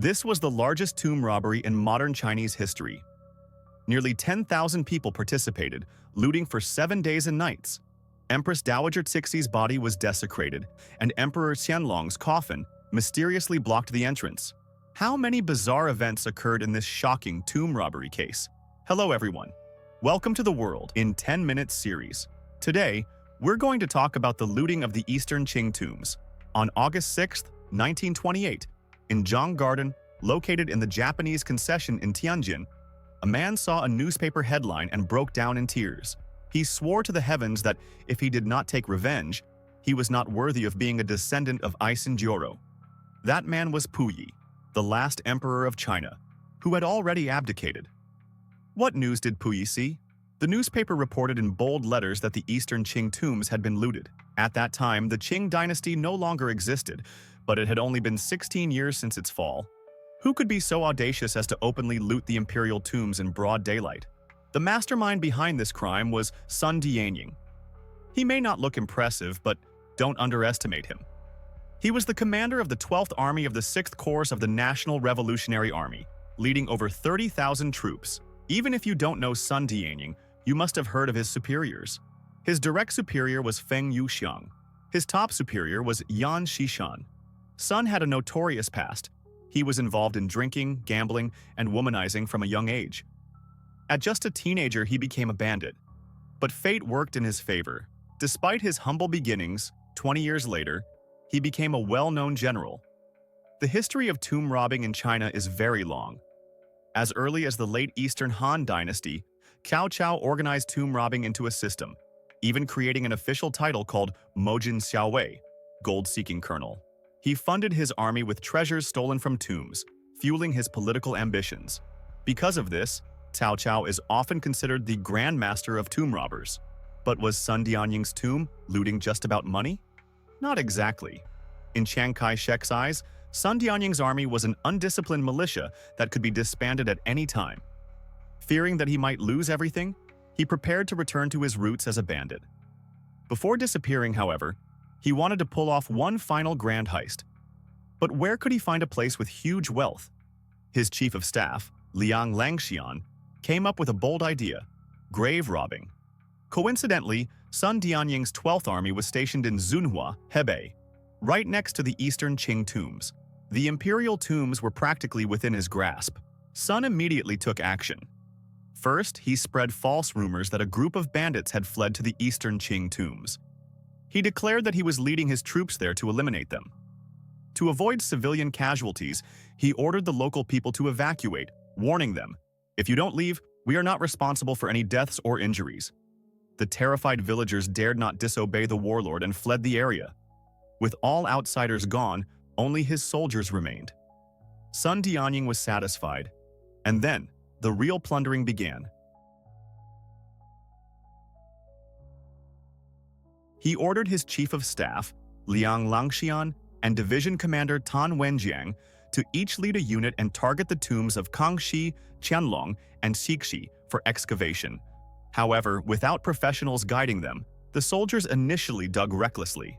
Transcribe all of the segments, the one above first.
This was the largest tomb robbery in modern Chinese history. Nearly 10,000 people participated, looting for 7 days and nights. Empress Dowager Cixi's body was desecrated, and Emperor Qianlong's coffin mysteriously blocked the entrance. How many bizarre events occurred in this shocking tomb robbery case? Hello everyone. Welcome to the World in 10 Minutes series. Today, we're going to talk about the looting of the Eastern Qing tombs. On August 6, 1928, in Zhang Garden, located in the Japanese concession in Tianjin, a man saw a newspaper headline and broke down in tears. He swore to the heavens that if he did not take revenge, he was not worthy of being a descendant of Isinjoro. That man was Puyi, the last emperor of China, who had already abdicated. What news did Puyi see? The newspaper reported in bold letters that the Eastern Qing tombs had been looted. At that time, the Qing dynasty no longer existed, but it had only been 16 years since its fall. Who could be so audacious as to openly loot the imperial tombs in broad daylight? The mastermind behind this crime was Sun Dianying. He may not look impressive, but don't underestimate him. He was the commander of the 12th Army of the 6th Corps of the National Revolutionary Army, leading over 30,000 troops. Even if you don't know Sun Dianying, you must have heard of his superiors. His direct superior was Feng Yuxiang. His top superior was Yan Xishan. Sun had a notorious past. He was involved in drinking, gambling, and womanizing from a young age. At just a teenager, he became a bandit. But fate worked in his favor. Despite his humble beginnings, 20 years later, he became a well-known general. The history of tomb robbing in China is very long. As early as the late Eastern Han Dynasty, Cao Cao organized tomb robbing into a system, even creating an official title called Mojin Xiaowei, gold-seeking colonel. He funded his army with treasures stolen from tombs, fueling his political ambitions. Because of this, Cao Cao is often considered the Grand Master of tomb robbers. But was Sun Dianying's tomb looting just about money? Not exactly. In Chiang Kai-shek's eyes, Sun Dianying's army was an undisciplined militia that could be disbanded at any time. Fearing that he might lose everything, he prepared to return to his roots as a bandit. Before disappearing, however, he wanted to pull off one final grand heist. But where could he find a place with huge wealth? His chief of staff, Liang Langxian, came up with a bold idea: grave robbing. Coincidentally, Sun Dianying's 12th Army was stationed in Zunhua, Hebei, right next to the Eastern Qing tombs. The imperial tombs were practically within his grasp. Sun immediately took action. First, he spread false rumors that a group of bandits had fled to the Eastern Qing tombs. He declared that he was leading his troops there to eliminate them. To avoid civilian casualties, he ordered the local people to evacuate, warning them, "If you don't leave, we are not responsible for any deaths or injuries." The terrified villagers dared not disobey the warlord and fled the area. With all outsiders gone, only his soldiers remained. Sun Dianying was satisfied. And then, the real plundering began. He ordered his chief of staff, Liang Langxian, and division commander Tan Wenjiang to each lead a unit and target the tombs of Kangxi, Qianlong, and Xixi for excavation. However, without professionals guiding them, the soldiers initially dug recklessly.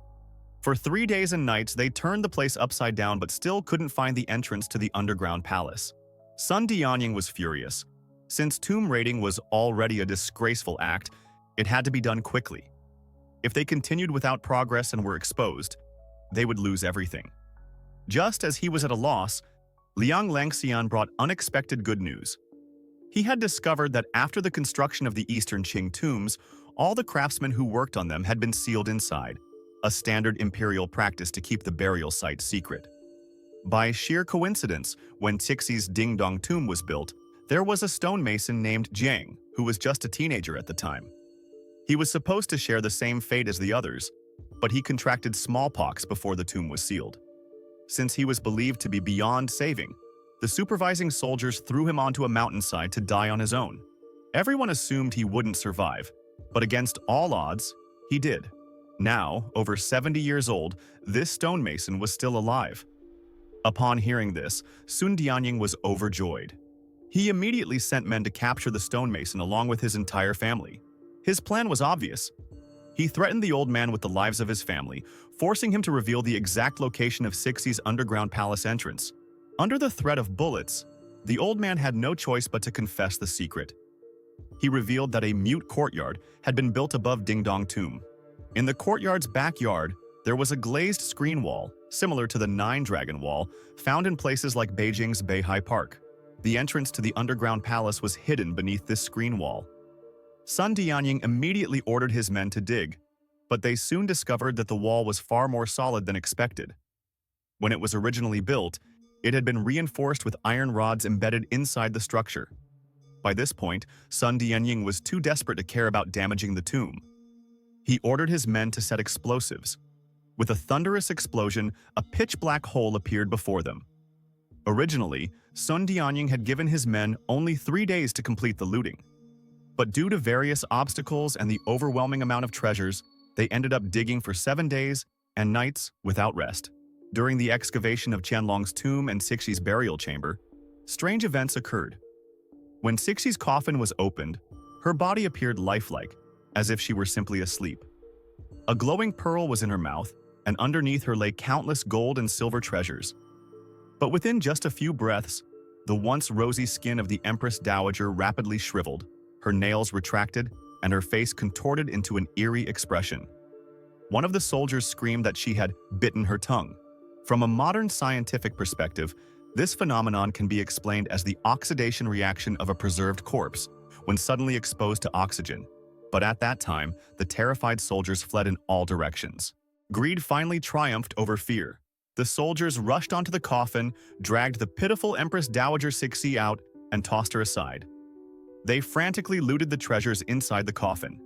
For 3 days and nights, they turned the place upside down but still couldn't find the entrance to the underground palace. Sun Dianying was furious. Since tomb raiding was already a disgraceful act, it had to be done quickly. If they continued without progress and were exposed, they would lose everything. Just as he was at a loss, Liang Langxian brought unexpected good news. He had discovered that after the construction of the Eastern Qing tombs, all the craftsmen who worked on them had been sealed inside, a standard imperial practice to keep the burial site secret. By sheer coincidence, when Cixi's Ding-Dong tomb was built, there was a stonemason named Jiang, who was just a teenager at the time. He was supposed to share the same fate as the others, but he contracted smallpox before the tomb was sealed. Since he was believed to be beyond saving, the supervising soldiers threw him onto a mountainside to die on his own. Everyone assumed he wouldn't survive, but against all odds, he did. Now, over 70 years old, this stonemason was still alive. Upon hearing this, Sun Dianying was overjoyed. He immediately sent men to capture the stonemason along with his entire family. His plan was obvious. He threatened the old man with the lives of his family, forcing him to reveal the exact location of Cixi's underground palace entrance. Under the threat of bullets, the old man had no choice but to confess the secret. He revealed that a mute courtyard had been built above Ding Dong Tomb. In the courtyard's backyard, there was a glazed screen wall, similar to the Nine-Dragon Wall, found in places like Beijing's Beihai Park. The entrance to the underground palace was hidden beneath this screen wall. Sun Dianying immediately ordered his men to dig, but they soon discovered that the wall was far more solid than expected. When it was originally built, it had been reinforced with iron rods embedded inside the structure. By this point, Sun Dianying was too desperate to care about damaging the tomb. He ordered his men to set explosives. With a thunderous explosion, a pitch-black hole appeared before them. Originally, Sun Dianying had given his men only 3 days to complete the looting. But due to various obstacles and the overwhelming amount of treasures, they ended up digging for 7 days and nights without rest. During the excavation of Qianlong's tomb and Cixi's burial chamber, strange events occurred. When Cixi's coffin was opened, her body appeared lifelike, as if she were simply asleep. A glowing pearl was in her mouth, and underneath her lay countless gold and silver treasures. But within just a few breaths, the once rosy skin of the Empress Dowager rapidly shriveled, her nails retracted, and her face contorted into an eerie expression. One of the soldiers screamed that she had bitten her tongue. From a modern scientific perspective, this phenomenon can be explained as the oxidation reaction of a preserved corpse when suddenly exposed to oxygen. But at that time, the terrified soldiers fled in all directions. Greed finally triumphed over fear. The soldiers rushed onto the coffin, dragged the pitiful Empress Dowager Cixi out, and tossed her aside. They frantically looted the treasures inside the coffin.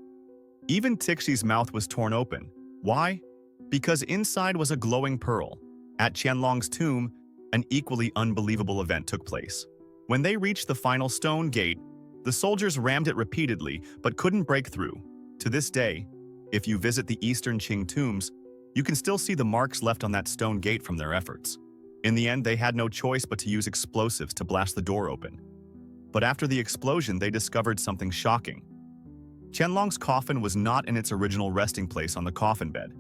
Even Cixi's mouth was torn open. Why? Because inside was a glowing pearl. At Qianlong's tomb, an equally unbelievable event took place. When they reached the final stone gate, the soldiers rammed it repeatedly but couldn't break through. To this day, if you visit the Eastern Qing tombs, you can still see the marks left on that stone gate from their efforts. In the end, they had no choice but to use explosives to blast the door open. But after the explosion, they discovered something shocking. Qianlong's coffin was not in its original resting place on the coffin bed.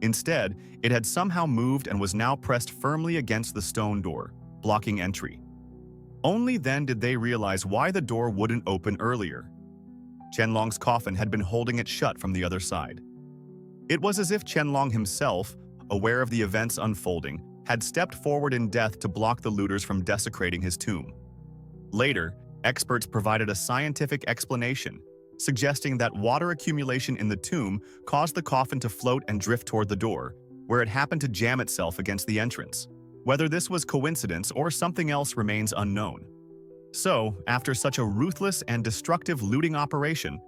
Instead, it had somehow moved and was now pressed firmly against the stone door, blocking entry. Only then did they realize why the door wouldn't open earlier. Qianlong's coffin had been holding it shut from the other side. It was as if Qianlong himself, aware of the events unfolding, had stepped forward in death to block the looters from desecrating his tomb. Later, experts provided a scientific explanation, suggesting that water accumulation in the tomb caused the coffin to float and drift toward the door, where it happened to jam itself against the entrance. Whether this was coincidence or something else remains unknown. So, after such a ruthless and destructive looting operation,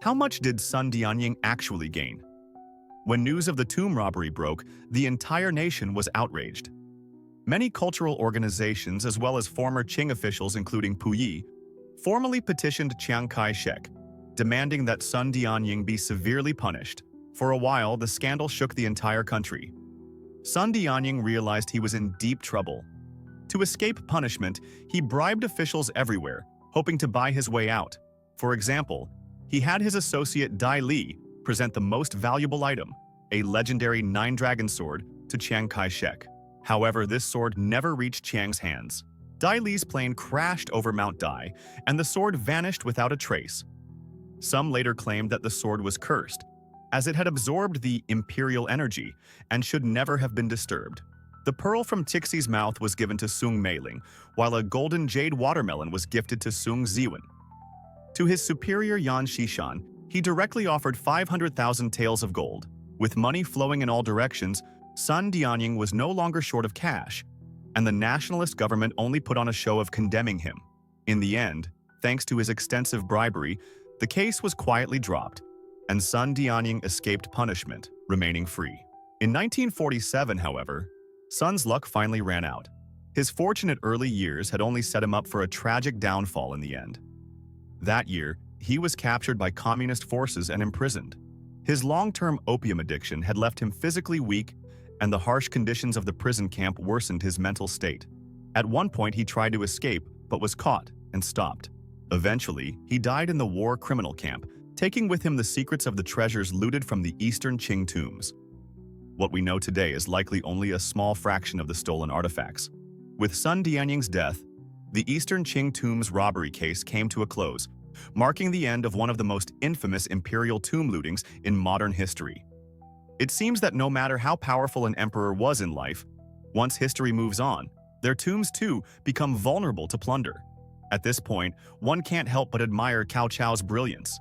how much did Sun Dianying actually gain? When news of the tomb robbery broke, the entire nation was outraged. Many cultural organizations, as well as former Qing officials including Puyi, formally petitioned Chiang Kai-shek, demanding that Sun Dianying be severely punished. For a while, the scandal shook the entire country. Sun Dianying realized he was in deep trouble. To escape punishment, he bribed officials everywhere, hoping to buy his way out. For example, he had his associate Dai Li present the most valuable item, a legendary Nine-Dragon sword, to Chiang Kai-shek. However, this sword never reached Chiang's hands. Dai Li's plane crashed over Mount Dai, and the sword vanished without a trace. Some later claimed that the sword was cursed, as it had absorbed the imperial energy and should never have been disturbed. The pearl from Cixi's mouth was given to Sung Meiling, while a golden jade watermelon was gifted to Sung Ziwen. To his superior Yan Xishan, he directly offered 500,000 taels of gold. With money flowing in all directions, Sun Dianying was no longer short of cash, and the nationalist government only put on a show of condemning him. In the end, thanks to his extensive bribery, the case was quietly dropped, and Sun Dianying escaped punishment, remaining free. In 1947, however, Sun's luck finally ran out. His fortunate early years had only set him up for a tragic downfall in the end. That year, he was captured by communist forces and imprisoned. His long-term opium addiction had left him physically weak, and the harsh conditions of the prison camp worsened his mental state. At one point, he tried to escape, but was caught and stopped. Eventually, he died in the war criminal camp, taking with him the secrets of the treasures looted from the Eastern Qing tombs. What we know today is likely only a small fraction of the stolen artifacts. With Sun Dianying's death, the Eastern Qing tomb's robbery case came to a close, marking the end of one of the most infamous imperial tomb lootings in modern history. It seems that no matter how powerful an emperor was in life, once history moves on, their tombs too become vulnerable to plunder. At this point, one can't help but admire Cao Cao's brilliance.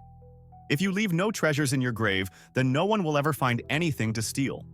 If you leave no treasures in your grave, then no one will ever find anything to steal.